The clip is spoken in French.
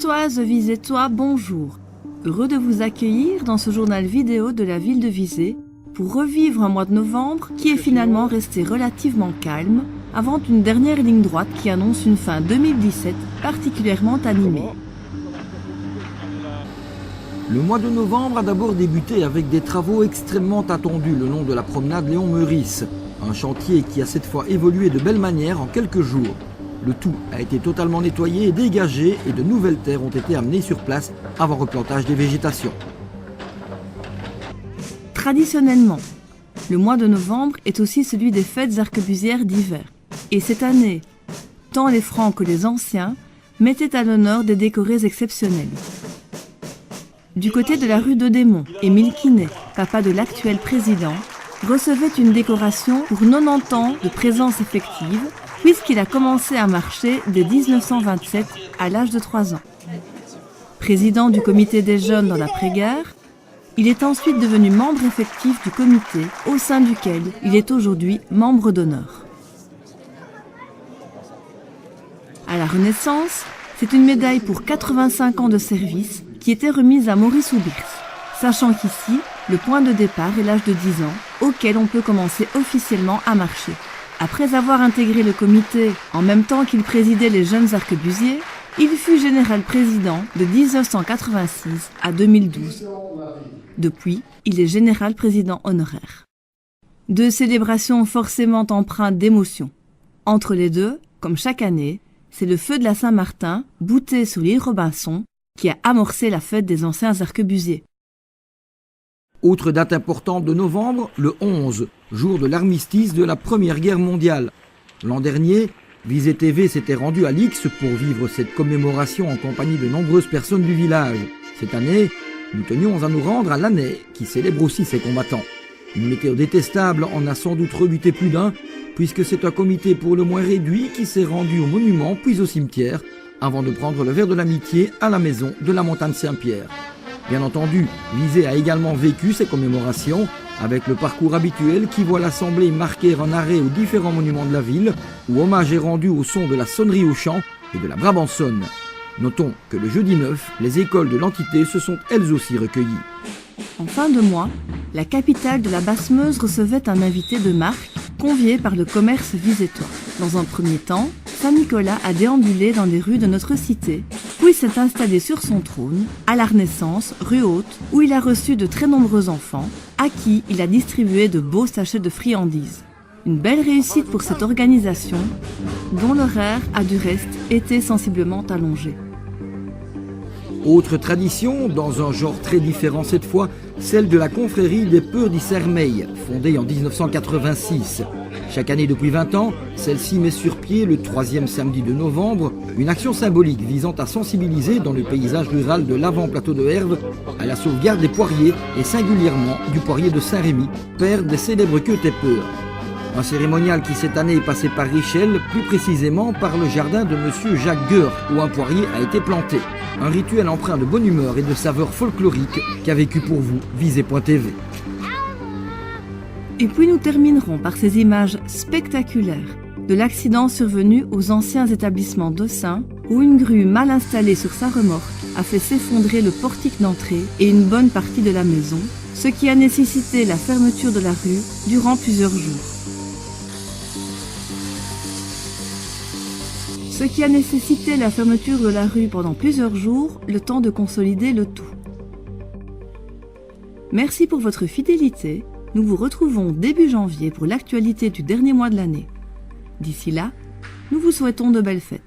Visétoises, Visétois, bonjour. Heureux de vous accueillir dans ce journal vidéo de la ville de Visé pour revivre un mois de novembre qui est finalement resté relativement calme avant une dernière ligne droite qui annonce une fin 2017 particulièrement animée. Le mois de novembre a d'abord débuté avec des travaux extrêmement attendus le long de la promenade Léon Meurice. Un chantier qui a cette fois évolué de belle manière en quelques jours. Le tout a été totalement nettoyé et dégagé et de nouvelles terres ont été amenées sur place avant replantage des végétations. Traditionnellement, le mois de novembre est aussi celui des fêtes arquebusières d'hiver. Et cette année, tant les Francs que les Anciens mettaient à l'honneur des décorés exceptionnels. Du côté de la rue de Démont, Émile Quinet, papa de l'actuel président, recevait une décoration pour 90 ans de présence effective, puisqu'il a commencé à marcher dès 1927 à l'âge de 3 ans. Président du comité des jeunes dans l'après-guerre, il est ensuite devenu membre effectif du comité, au sein duquel il est aujourd'hui membre d'honneur. À la Renaissance, c'est une médaille pour 85 ans de service qui était remise à Maurice Oubirse, sachant qu'ici, le point de départ est l'âge de 10 ans, auquel on peut commencer officiellement à marcher. Après avoir intégré le comité en même temps qu'il présidait les jeunes arquebusiers, il fut général président de 1986 à 2012. Depuis, il est général président honoraire. Deux célébrations forcément empreintes d'émotion. Entre les deux, comme chaque année, c'est le feu de la Saint-Martin, bouté sur l'île Robinson, qui a amorcé la fête des anciens arquebusiers. Autre date importante de novembre, le 11, jour de l'armistice de la Première Guerre mondiale. L'an dernier, Visé TV s'était rendu à l'Ix pour vivre cette commémoration en compagnie de nombreuses personnes du village. Cette année, nous tenions à nous rendre à Lanay, qui célèbre aussi ses combattants. Une météo détestable en a sans doute rebuté plus d'un, puisque c'est un comité pour le moins réduit qui s'est rendu au monument puis au cimetière, avant de prendre le verre de l'amitié à la maison de la Montagne Saint-Pierre. Bien entendu, Visé a également vécu ces commémorations avec le parcours habituel qui voit l'Assemblée marquer un arrêt aux différents monuments de la ville où hommage est rendu au son de la sonnerie au chant et de la brabançonne. Notons que le jeudi 9, les écoles de l'entité se sont elles aussi recueillies. En fin de mois, la capitale de la Basse-Meuse recevait un invité de marque convié par le commerce visétois. Dans un premier temps, Saint-Nicolas a déambulé dans les rues de notre cité, puis s'est installé sur son trône, à la Renaissance, rue Haute, où il a reçu de très nombreux enfants, à qui il a distribué de beaux sachets de friandises. Une belle réussite pour cette organisation, dont l'horaire a du reste été sensiblement allongé. Autre tradition, dans un genre très différent cette fois, celle de la confrérie des Peurs d'Issermeil, fondée en 1986. Chaque année depuis 20 ans, celle-ci met sur pied le 3e samedi de novembre une action symbolique visant à sensibiliser dans le paysage rural de l'avant-plateau de Herve à la sauvegarde des poiriers et singulièrement du poirier de Saint-Rémy, père des célèbres queues des Peurs. Un cérémonial qui cette année est passé par Richel, plus précisément par le jardin de monsieur Jacques Goeur, où un poirier a été planté. Un rituel empreint de bonne humeur et de saveurs folkloriques qu'a vécu pour vous Visé.tv. Et puis nous terminerons par ces images spectaculaires de l'accident survenu aux anciens établissements d'Ossun, où une grue mal installée sur sa remorque a fait s'effondrer le portique d'entrée et une bonne partie de la maison, ce qui a nécessité la fermeture de la rue durant plusieurs jours. Ce qui a nécessité la fermeture de la rue pendant plusieurs jours, le temps de consolider le tout. Merci pour votre fidélité. Nous vous retrouvons début janvier pour l'actualité du dernier mois de l'année. D'ici là, nous vous souhaitons de belles fêtes.